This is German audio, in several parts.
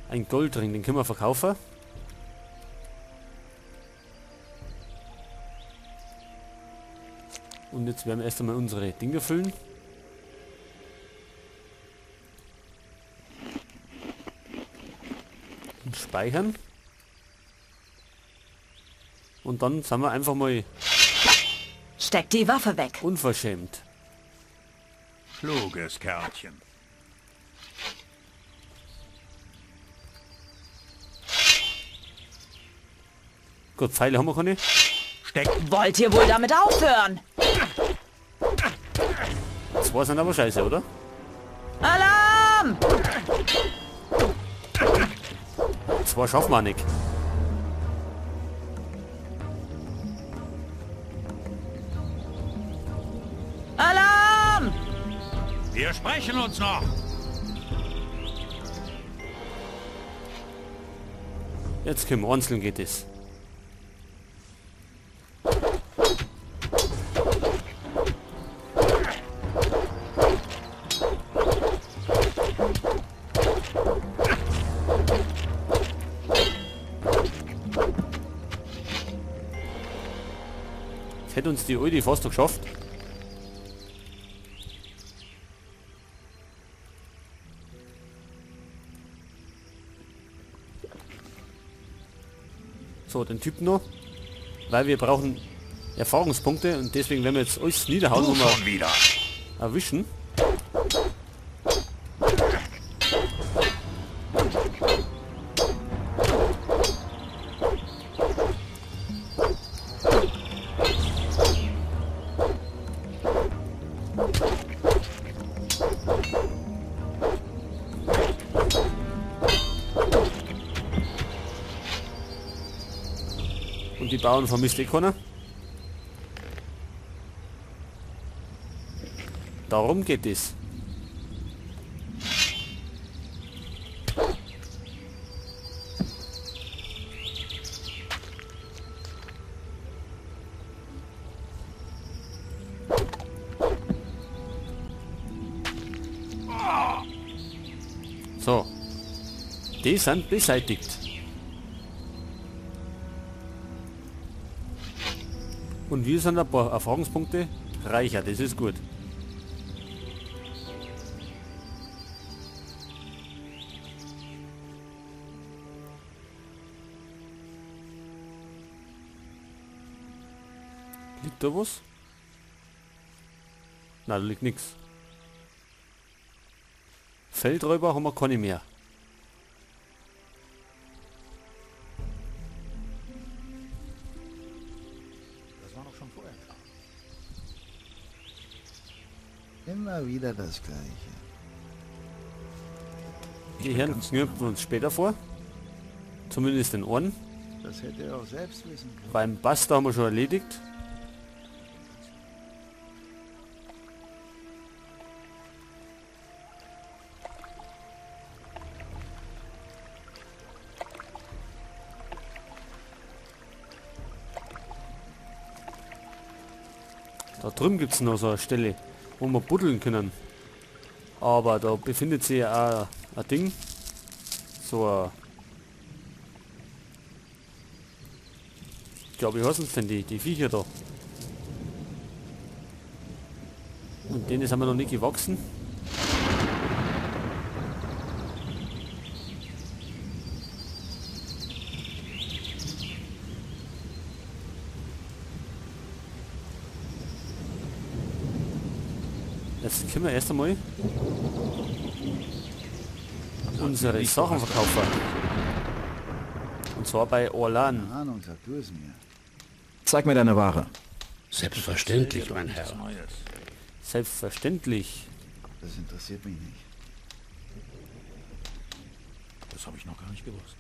Ein Goldring, den können wir verkaufen. Und jetzt werden wir erst einmal unsere Dinge füllen. Und speichern. Und dann sind wir einfach mal Steck die Waffe weg. unverschämt. Kluges Kerlchen. Gut, Pfeile haben wir keine. Wollt ihr wohl damit aufhören? Zwei sind aber scheiße, oder? Alarm! Zwei schaffen wir nicht. Alarm! Wir sprechen uns noch. Jetzt können wir einzeln geht es. Jetzt hätte uns die Uli fast noch geschafft. So, den Typen noch. Weil wir brauchen Erfahrungspunkte und deswegen werden wir jetzt alles niederhauen Du und mal schon wieder. erwischen. Und die Bauern vermisst eh keiner. Darum geht es. So. Die sind beseitigt. Und wir sind ein paar Erfahrungspunkte reicher, das ist gut. Liegt da was? Nein, da liegt nichts. Feldräuber haben wir keine mehr. Das war doch schon vorher klar. Immer wieder das Gleiche. Die Herren knüpfen wir uns später vor. Zumindest den Ohren. Das hätte er auch selbst wissen können. Beim Basta haben wir schon erledigt. Da drüben gibt es noch so eine Stelle, wo wir buddeln können. Aber da befindet sich auch ein Ding. So ein... Ich glaube, wie heißen es denn die Viecher da? Und denen sind wir noch nicht gewachsen. Jetzt können wir erst einmal unsere Sachen verkaufen. Und zwar bei Orlan. Keine Ahnung, sag du es mir. Zeig mir deine Ware. Selbstverständlich, mein Herr. Neues. Selbstverständlich. Das interessiert mich nicht. Das habe ich noch gar nicht gewusst.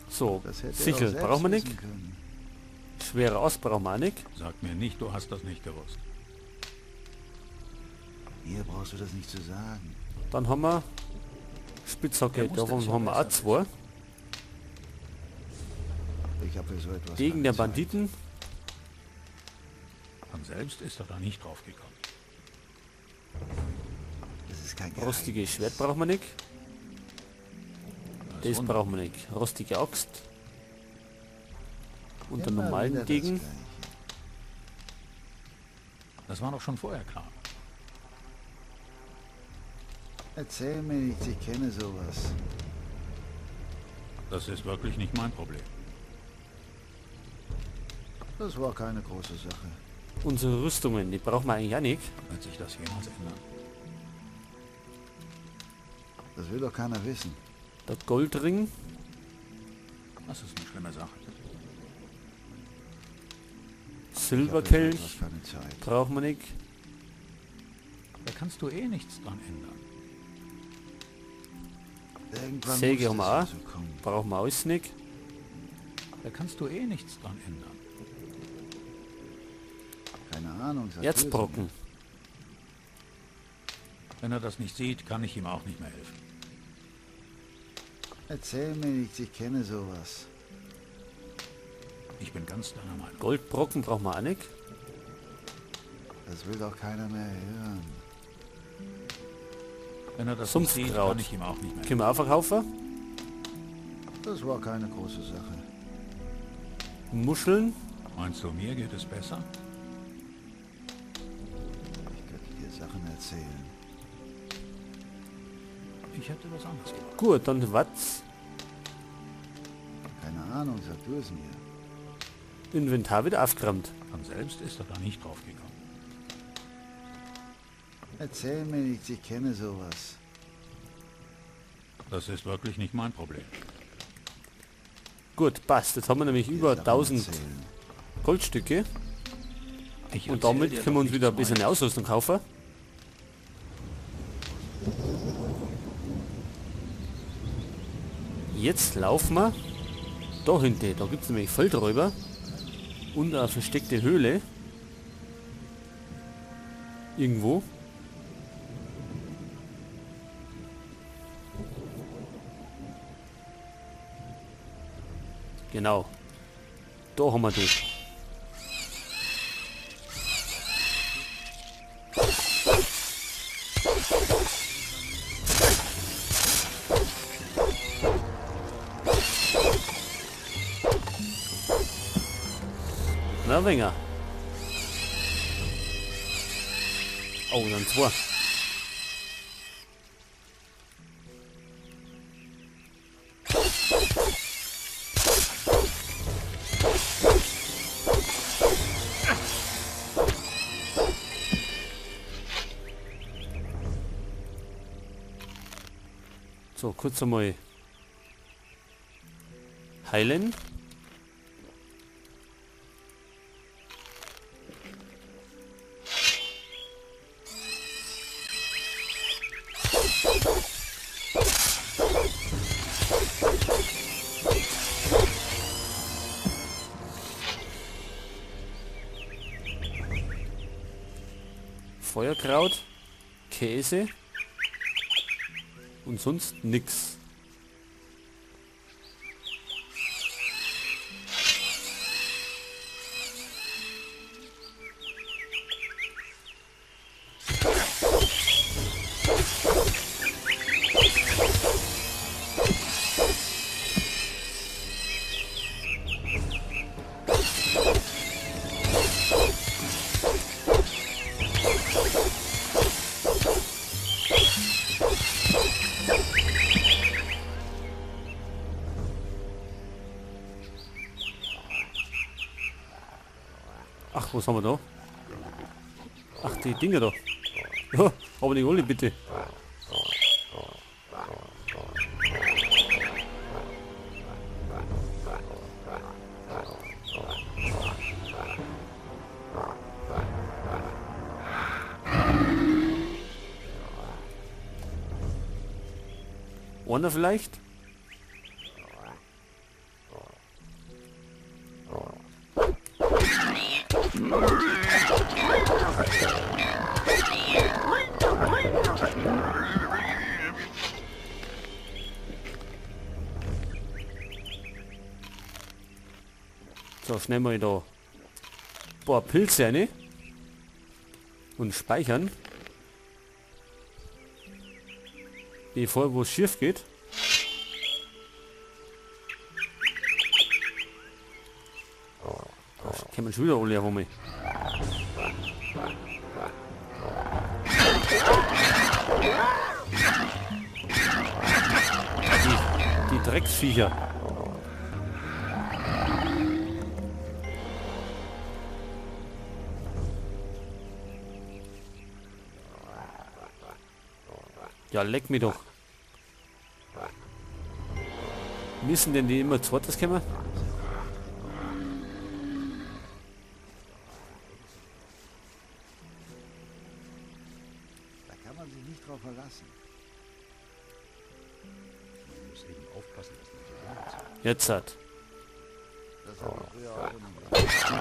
So, Das hätte er auch Sichel selbst brauchen wir nicht. wissen können. Schwere Ast brauchen wir auch nicht. Sag mir nicht, du hast das nicht gewusst. Mir brauchst du das nicht zu sagen. Dann haben wir Spitzhacke, davon haben wir auch zwei. Ich habe für so etwas Gegen keine der Zeit. Banditen. Von selbst ist er da nicht drauf gekommen. Das ist kein Geheimnis. Rostige Schwert brauchen wir nicht. Das wundert brauchen wir nicht. Rostige Axt. Und den Immer normalen wieder das Degen. Gleiche. Das war doch schon vorher klar. Erzähl mir nichts, ich kenne sowas. Das ist wirklich nicht mein Problem. Das war keine große Sache. Unsere Rüstungen, die brauchen wir eigentlich auch nicht. Wird sich das jemals ändern? Das will doch keiner wissen. Der Goldring. Das ist eine schlimme Sache. Silberkelch. Ich hab jetzt keine Zeit. Brauchen wir nicht. Da kannst du eh nichts dran ändern. Irgendwann Säge muss haben es wir auch. so kommen. Brauchen wir alles nicht. Da kannst du eh nichts dran ändern. Keine Ahnung. sag du es Erzbrocken. mir. Wenn er das nicht sieht, kann ich ihm auch nicht mehr helfen. Erzähl mir nichts, ich kenne sowas. Ich bin ganz deiner Meinung. Goldbrocken brauchen wir auch nicht. Das will doch keiner mehr hören. Wenn er das nicht sieht, Sumpfkraut. kann ich ihm auch nicht mehr helfen. Können wir auch verkaufen. Das war keine große Sache. Muscheln. Meinst du, mir geht es besser? Ich könnte dir Sachen erzählen. Ich hätte was anderes gemacht. Gut, dann Watz. Keine Ahnung, sag du es mir. Inventar wieder aufgeräumt. Von selbst ist er da nicht drauf gekommen. Erzähl mir nichts, ich kenne sowas. Das ist wirklich nicht mein Problem. Gut, passt. Jetzt haben wir nämlich Dir über Sachen 1000 erzählen. Goldstücke. Ich Und erzähl damit dir können wir doch uns wieder ein nichts bisschen Neues. Ausrüstung kaufen. Jetzt laufen wir da hinten. Da gibt es nämlich Feldräuber und eine versteckte Höhle. Irgendwo. Genau. Da haben wir die. Na, Wenger. Oh, dann zwei. So, kurz einmal heilen. Feuerkraut, Käse und sonst nix. Ach, was haben wir da? Ach, die Dinge da. Ja, aber die alle bitte. Einer vielleicht? So, schnell mal da ein paar Pilze rein und speichern, bevor wo es schief geht. kommen schon wieder alle herum. Die Drecksviecher. Ja, leck mich doch. Müssen denn die immer zweites kommen? Da kann man sich nicht drauf verlassen. Man muss eben aufpassen, dass man so bleibt. Jetzt hat. Das habe ich früher auch immer gesagt.